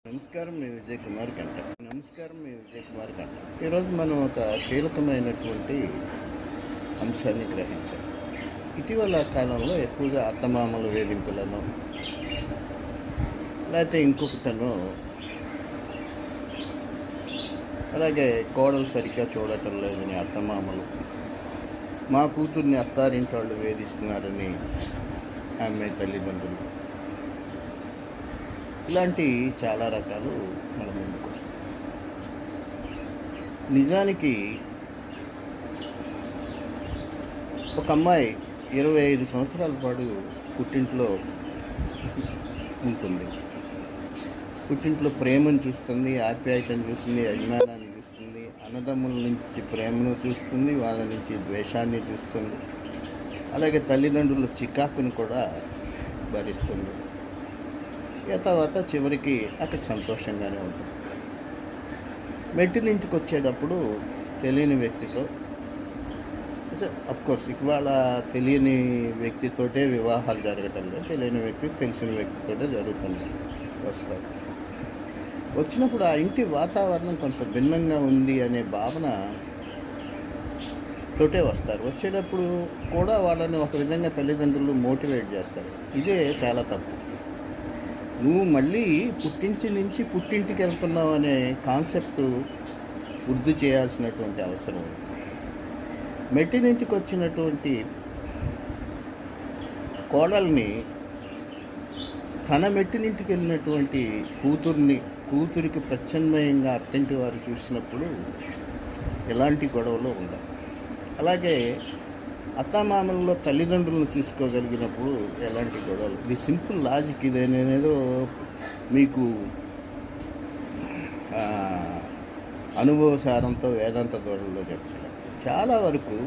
నమస్కారం, మీ విజయ్ కుమార్ గంట. ఈరోజు మనం ఒక కీలకమైనటువంటి అంశాన్ని గ్రహించాం. ఇటీవల కాలంలో ఎక్కువగా అత్తమామల వేధింపులను, లేకపోతే ఇంకొకటను, అలాగే కోడలు సరిగ్గా చూడటం లేదని అత్తమామలు, మా కూతుర్ని అత్తారింటి వాళ్ళు వేధిస్తున్నారని ఆమె తల్లిదండ్రులు, ఇలాంటి చాలా రకాలు మన ముందుకు వస్తాయి. నిజానికి ఒక అమ్మాయి 25 సంవత్సరాల పాటు పుట్టింట్లో ఉంటుంది. పుట్టింట్లో ప్రేమను చూస్తుంది, ఆప్యాయతను చూస్తుంది, అభిమానాన్ని చూస్తుంది, అన్నదమ్ముల నుంచి ప్రేమను చూస్తుంది, వాళ్ళ నుంచి ద్వేషాన్ని చూస్తుంది, అలాగే తల్లిదండ్రుల చికాకును కూడా భరిస్తుంది. తర్వాత చివరికి అక్కడ సంతోషంగానే ఉంటుంది. మెట్టినింటికి వచ్చేటప్పుడు తెలియని వ్యక్తితో, అఫ్కోర్స్ ఇవాళ తెలియని వ్యక్తితోటే వివాహాలు జరగటంలో, తెలియని వ్యక్తి తెలిసిన వ్యక్తితోటే జరుగుతుంది. వస్తారు. వచ్చినప్పుడు ఆ ఇంటి వాతావరణం కొంత భిన్నంగా ఉంది అనే భావన తోటే వస్తారు. వచ్చేటప్పుడు కూడా వాళ్ళని ఒక విధంగా తల్లిదండ్రులు మోటివేట్ చేస్తారు. ఇదే చాలా తప్పు. నువ్వు మళ్ళీ పుట్టింటి నుంచి పుట్టింటికి వెళ్తున్నావు అనే కాన్సెప్ట్ వృద్ధి చేయాల్సినటువంటి అవసరం ఉంది. మెట్టినింటికి వచ్చినటువంటి కోడల్ని తన మెట్టినింటికి వెళ్ళినటువంటి కూతురికి ప్రత్యామ్నాయంగా అత్తింటి వారు చూసినప్పుడు ఎలాంటి గొడవలు ఉండవు. అలాగే అత్తామామల్లో తల్లిదండ్రులను చూసుకోగలిగినప్పుడు ఎలాంటి గొడవలు. ఇది సింపుల్ లాజిక్. ఇదే నేనేదో మీకు అనుభవసారంతో వేదాంత దూరంలో చెప్తాను. చాలా వరకు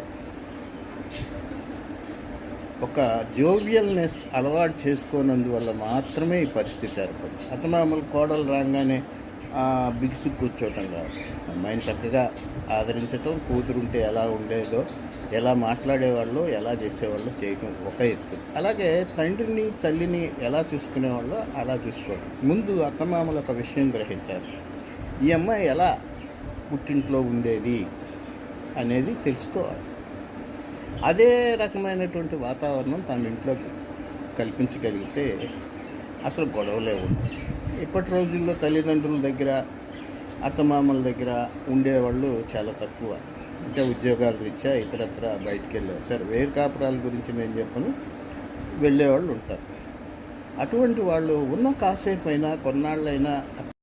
ఒక జోవియల్నెస్ అలవాటు చేసుకోనందువల్ల మాత్రమే ఈ పరిస్థితి ఏర్పడింది. అత్తమామలు కోడలు రాగానే బిగిసి కూర్చోవటం కాదు, అమ్మాయిని చక్కగా ఆదరించటం, కూతురుంటే ఎలా ఉండేదో, ఎలా మాట్లాడేవాళ్ళు, ఎలా చేసేవాళ్ళు చేయటం ఒక ఎత్తు. అలాగే తండ్రిని తల్లిని ఎలా చూసుకునేవాళ్ళు అలా చూసుకోవడం. ముందు అత్తమామలు ఒక విషయం గ్రహించారు. ఈ అమ్మాయి ఎలా పుట్టింట్లో ఉండేది అనేది తెలుసుకోవాలి. అదే రకమైనటువంటి వాతావరణం తన ఇంట్లో కల్పించగలిగితే అసలు గొడవలే ఉంటాయి. ఇప్పటి రోజుల్లో తల్లిదండ్రుల దగ్గర, అత్తమామల దగ్గర ఉండేవాళ్ళు చాలా తక్కువ. అంటే ఉద్యోగాల రీత్యా ఇతరత్ర బయటికి వెళ్ళేవారు. సరే, వేరు కాపురాల గురించి నేను చెప్పను, వెళ్ళేవాళ్ళు ఉంటారు. అటువంటి వాళ్ళు ఉన్న కాసేపు అయినా, కొన్నాళ్ళైనా